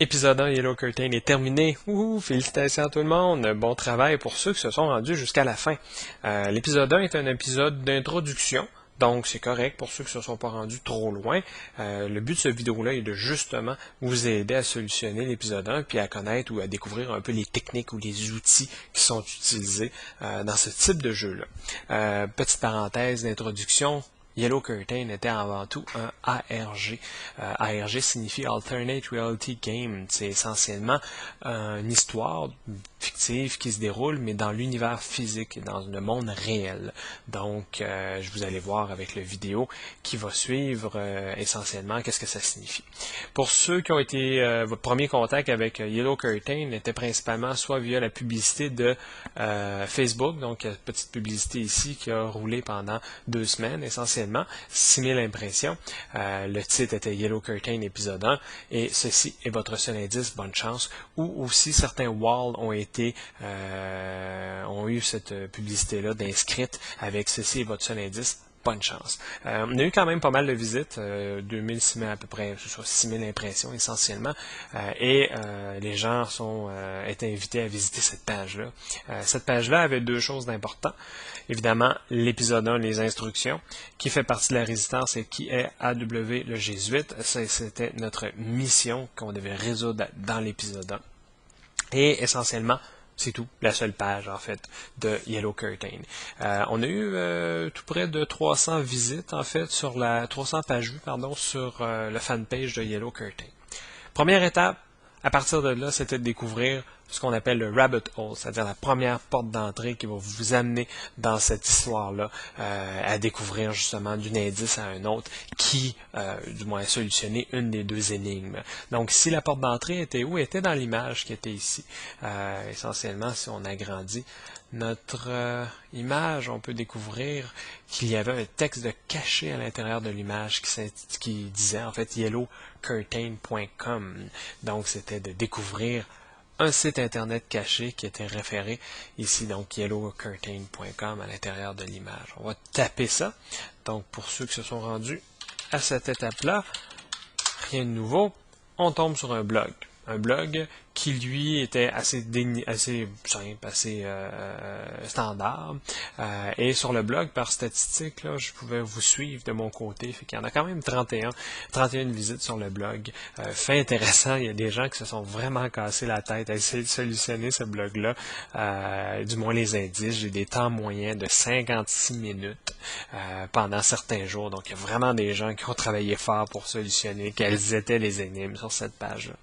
Épisode 1 Yellow Curtain est terminé. Ouh, félicitations à tout le monde. Bon travail pour ceux qui se sont rendus jusqu'à la fin. L'épisode 1 est un épisode d'introduction. Donc, c'est correct pour ceux qui ne se sont pas rendus trop loin. Le but de cette vidéo-là est de justement vous aider à solutionner l'épisode 1 puis à connaître ou à découvrir un peu les techniques ou les outils qui sont utilisés dans ce type de jeu-là. Petite parenthèse d'introduction. Yellow Curtain était avant tout un ARG. ARG signifie Alternate Reality Game. C'est essentiellement une histoire fictive qui se déroule, mais dans l'univers physique, dans le monde réel. Donc, je vous allez voir avec la vidéo qui va suivre essentiellement qu'est-ce que ça signifie. Pour ceux qui ont été votre premier contact avec Yellow Curtain était principalement soit via la publicité de Facebook, donc petite publicité ici qui a roulé pendant 2 semaines essentiellement. 6000 impressions. Le titre était Yellow Curtain épisode 1 et ceci est votre seul indice, bonne chance. Ou aussi certains walls ont eu cette publicité-là d'inscrite avec ceci est votre seul indice. Bonne chance. On a eu quand même pas mal de visites, 2000, 6000 à peu près, 6000 impressions essentiellement, et les gens étaient invités à visiter cette page-là. Cette page-là avait 2 choses d'important. Évidemment, l'épisode 1, les instructions, qui fait partie de la résistance et qui est AW le Jésuite. C'était notre mission qu'on devait résoudre dans l'épisode 1. Et essentiellement, c'est tout, la seule page en fait de Yellow Curtain. On a eu tout près de 300 visites en fait 300 pages vues sur le fanpage de Yellow Curtain. Première étape, à partir de là, c'était de découvrir ce qu'on appelle le rabbit hole, c'est-à-dire la première porte d'entrée qui va vous amener dans cette histoire-là à découvrir justement d'un indice à un autre qui, du moins, a solutionné une des 2 énigmes. Donc, si la porte d'entrée était où? Elle était dans l'image qui était ici. Essentiellement, si on agrandit notre image, on peut découvrir qu'il y avait un texte de caché à l'intérieur de l'image qui disait en fait yellowcurtain.com. Donc, c'était de découvrir un site internet caché qui était référé ici, donc yellowcurtain.com à l'intérieur de l'image. On va taper ça. Donc, pour ceux qui se sont rendus à cette étape-là, rien de nouveau, on tombe sur un blog. Un blog qui, lui, était assez simple, assez standard. Et sur le blog, par statistique, là, je pouvais vous suivre de mon côté. Fait qu'il y en a quand même 31 visites sur le blog. Fait intéressant, il y a des gens qui se sont vraiment cassés la tête à essayer de solutionner ce blog-là. Du moins les indices. J'ai des temps moyens de 56 minutes pendant certains jours. Donc, il y a vraiment des gens qui ont travaillé fort pour solutionner quelles étaient les énigmes sur cette page-là.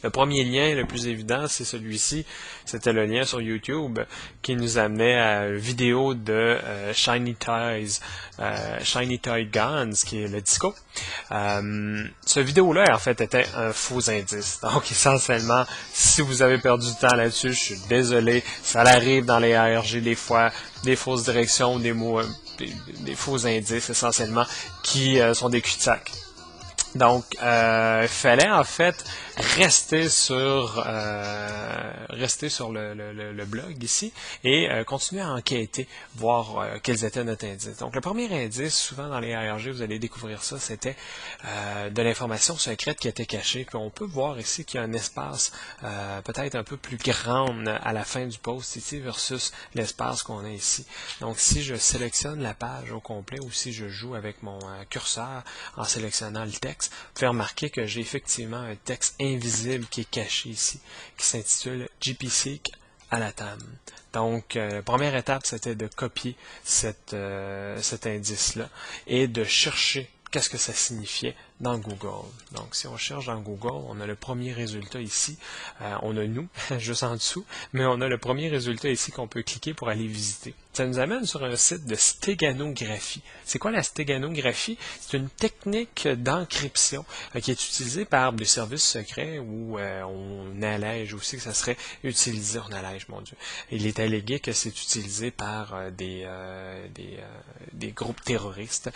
Le premier lien, le plus évident, c'est celui-ci. C'était le lien sur YouTube qui nous amenait à une vidéo de Shiny Toy Guns, qui est le disco. Ce vidéo-là, en fait, était un faux indice. Donc, essentiellement, si vous avez perdu du temps là-dessus, je suis désolé. Ça arrive dans les ARG des fois, des fausses directions, des mots, des faux indices, essentiellement, qui sont des cul-de-sac. Donc, il fallait en fait rester sur le blog ici et continuer à enquêter, voir quels étaient nos indices. Donc, le premier indice, souvent dans les ARG, vous allez découvrir ça, c'était de l'information secrète qui était cachée. Puis on peut voir ici qu'il y a un espace peut-être un peu plus grand à la fin du post ici versus l'espace qu'on a ici. Donc, si je sélectionne la page au complet ou si je joue avec mon curseur en sélectionnant le texte, vous pouvez remarquer que j'ai effectivement un texte invisible qui est caché ici, qui s'intitule GPSeek à la table. Donc, première étape, c'était de copier cet indice-là et de chercher qu'est-ce que ça signifiait dans Google. Donc, si on cherche dans Google, on a le premier résultat ici. On a nous, juste en dessous, mais on a le premier résultat ici qu'on peut cliquer pour aller visiter. Ça nous amène sur un site de stéganographie. C'est quoi la stéganographie? C'est une technique d'encryption qui est utilisée par des services secrets où on allège aussi que ça serait utilisé. On allège, mon Dieu. Il est allégué que c'est utilisé par des groupes terroristes.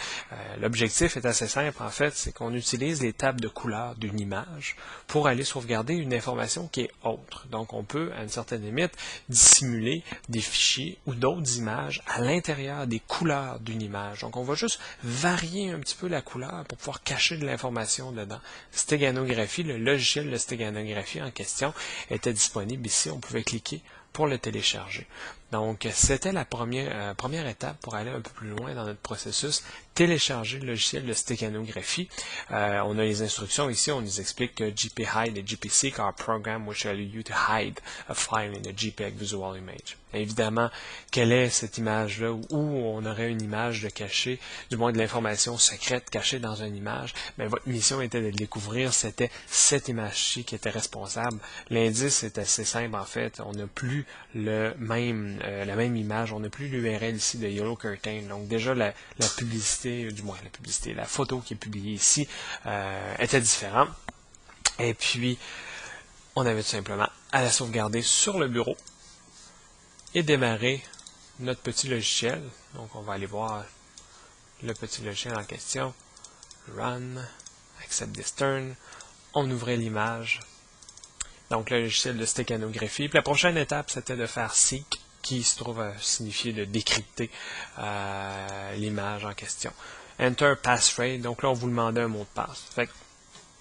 L'objectif est assez simple, en fait, c'est qu'on on utilise les tables de couleurs d'une image pour aller sauvegarder une information qui est autre. Donc, on peut, à une certaine limite, dissimuler des fichiers ou d'autres images à l'intérieur des couleurs d'une image. Donc, on va juste varier un petit peu la couleur pour pouvoir cacher de l'information dedans. Stéganographie, le logiciel de stéganographie en question était disponible ici. On pouvait cliquer pour le télécharger. Donc, c'était la première étape pour aller un peu plus loin dans notre processus, télécharger le logiciel de stéganographie. On a les instructions ici, on nous explique que GPHide et GPSeek are programs which allow you to hide a file in a JPEG visual image. Évidemment, quelle est cette image-là où on aurait une image de cachée, du moins de l'information secrète cachée dans une image, mais votre mission était de le découvrir, c'était cette image-ci qui était responsable. L'indice est assez simple en fait, on n'a plus la même image, on n'a plus l'URL ici de Yellow Curtain, donc déjà la publicité, du moins la publicité, la photo qui est publiée ici était différente. Et puis, on avait tout simplement à la sauvegarder sur le bureau et démarrer notre petit logiciel. Donc, on va aller voir le petit logiciel en question. Run, accept this turn. On ouvrait l'image. Donc, le logiciel de stéganographie. Puis la prochaine étape, c'était de faire seek, qui se trouve à signifier de décrypter l'image en question. Enter passphrase. Donc là, on vous demandait un mot de passe. Fait que,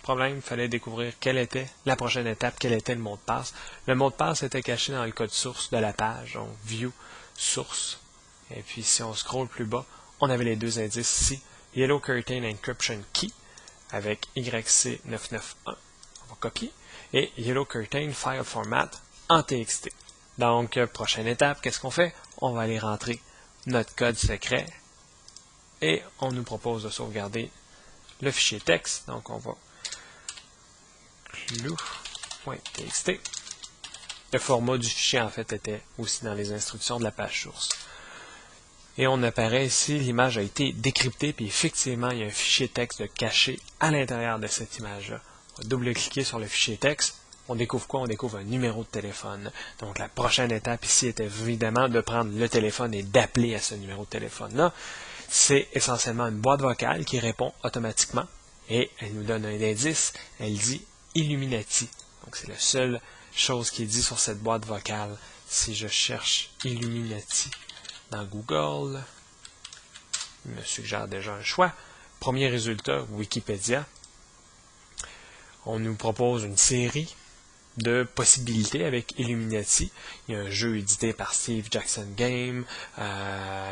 problème, il fallait découvrir quelle était la prochaine étape, quel était le mot de passe. Le mot de passe était caché dans le code source de la page, donc View, Source. Et puis si on scrolle plus bas, on avait les deux indices ici, Yellow Curtain Encryption Key avec YC991, on va copier, et Yellow Curtain File Format en TXT. Donc, prochaine étape, qu'est-ce qu'on fait? On va aller rentrer notre code secret et on nous propose de sauvegarder le fichier texte. Donc, on va clou.txt. Le format du fichier, en fait, était aussi dans les instructions de la page source. Et on apparaît ici, l'image a été décryptée, puis effectivement, il y a un fichier texte caché à l'intérieur de cette image-là. On va double-cliquer sur le fichier texte. On découvre quoi? On découvre un numéro de téléphone. Donc, la prochaine étape ici était évidemment de prendre le téléphone et d'appeler à ce numéro de téléphone-là. C'est essentiellement une boîte vocale qui répond automatiquement et elle nous donne un indice. Elle dit Illuminati. Donc, c'est la seule chose qui est dit sur cette boîte vocale. Si je cherche Illuminati dans Google, il me suggère déjà un choix. Premier résultat, Wikipédia. On nous propose une série de possibilités avec Illuminati. Il y a un jeu édité par Steve Jackson Game,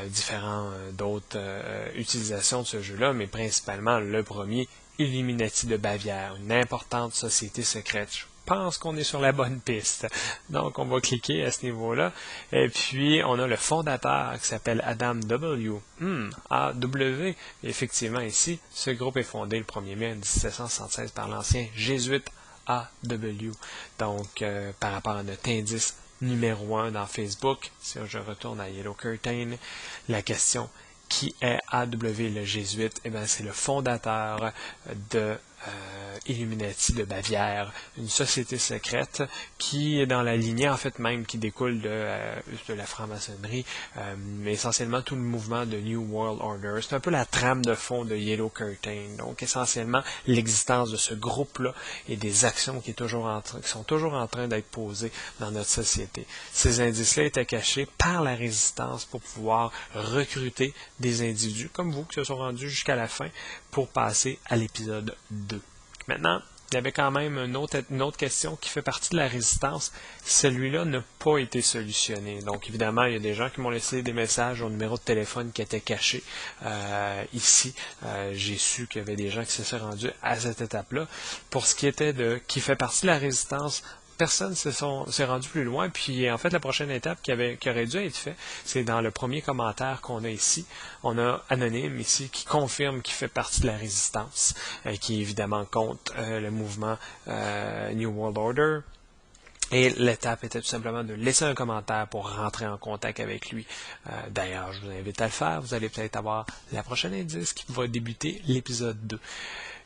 différents d'autres utilisations de ce jeu-là, mais principalement le premier, Illuminati de Bavière, une importante société secrète. Je pense qu'on est sur la bonne piste. Donc, on va cliquer à ce niveau-là. Et puis, on a le fondateur qui s'appelle Adam W. A-W. Effectivement, ici, ce groupe est fondé le 1er mai 1776 par l'ancien jésuite A.W. Donc, par rapport à notre indice numéro 1 dans Facebook, si je retourne à Yellow Curtain, la question qui est A.W. le jésuite, eh bien, c'est le fondateur de Illuminati de Bavière, une société secrète qui est dans la lignée, en fait, même qui découle de la franc-maçonnerie, mais essentiellement tout le mouvement de New World Order. C'est un peu la trame de fond de Yellow Curtain. Donc, essentiellement, l'existence de ce groupe-là et des actions qui sont toujours en train d'être posées dans notre société. Ces indices-là étaient cachés par la résistance pour pouvoir recruter des individus comme vous qui se sont rendus jusqu'à la fin pour passer à l'épisode 2. Maintenant, il y avait quand même une autre question qui fait partie de la résistance. Celui-là n'a pas été solutionné. Donc, évidemment, il y a des gens qui m'ont laissé des messages au numéro de téléphone qui était caché ici. J'ai su qu'il y avait des gens qui se sont rendus à cette étape-là. Pour ce qui était qui fait partie de la résistance, personne s'est rendu plus loin. Puis, en fait, la prochaine étape qui aurait dû être faite, c'est dans le premier commentaire qu'on a ici. On a Anonyme ici qui confirme qu'il fait partie de la résistance, qui est évidemment contre le mouvement New World Order. Et l'étape était tout simplement de laisser un commentaire pour rentrer en contact avec lui. D'ailleurs, je vous invite à le faire. Vous allez peut-être avoir la prochaine indice qui va débuter l'épisode 2.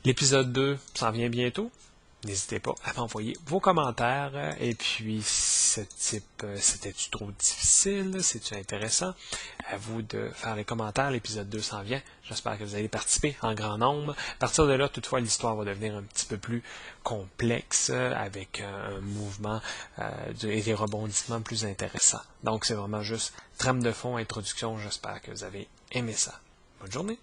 L'épisode 2 s'en vient bientôt. N'hésitez pas à m'envoyer vos commentaires. Et puis, ce type, c'était-tu trop difficile? C'est-tu intéressant? À vous de faire les commentaires. L'épisode 2 s'en vient. J'espère que vous allez participer en grand nombre. À partir de là, toutefois, l'histoire va devenir un petit peu plus complexe avec un mouvement et des rebondissements plus intéressants. Donc, c'est vraiment juste trame de fond, introduction. J'espère que vous avez aimé ça. Bonne journée!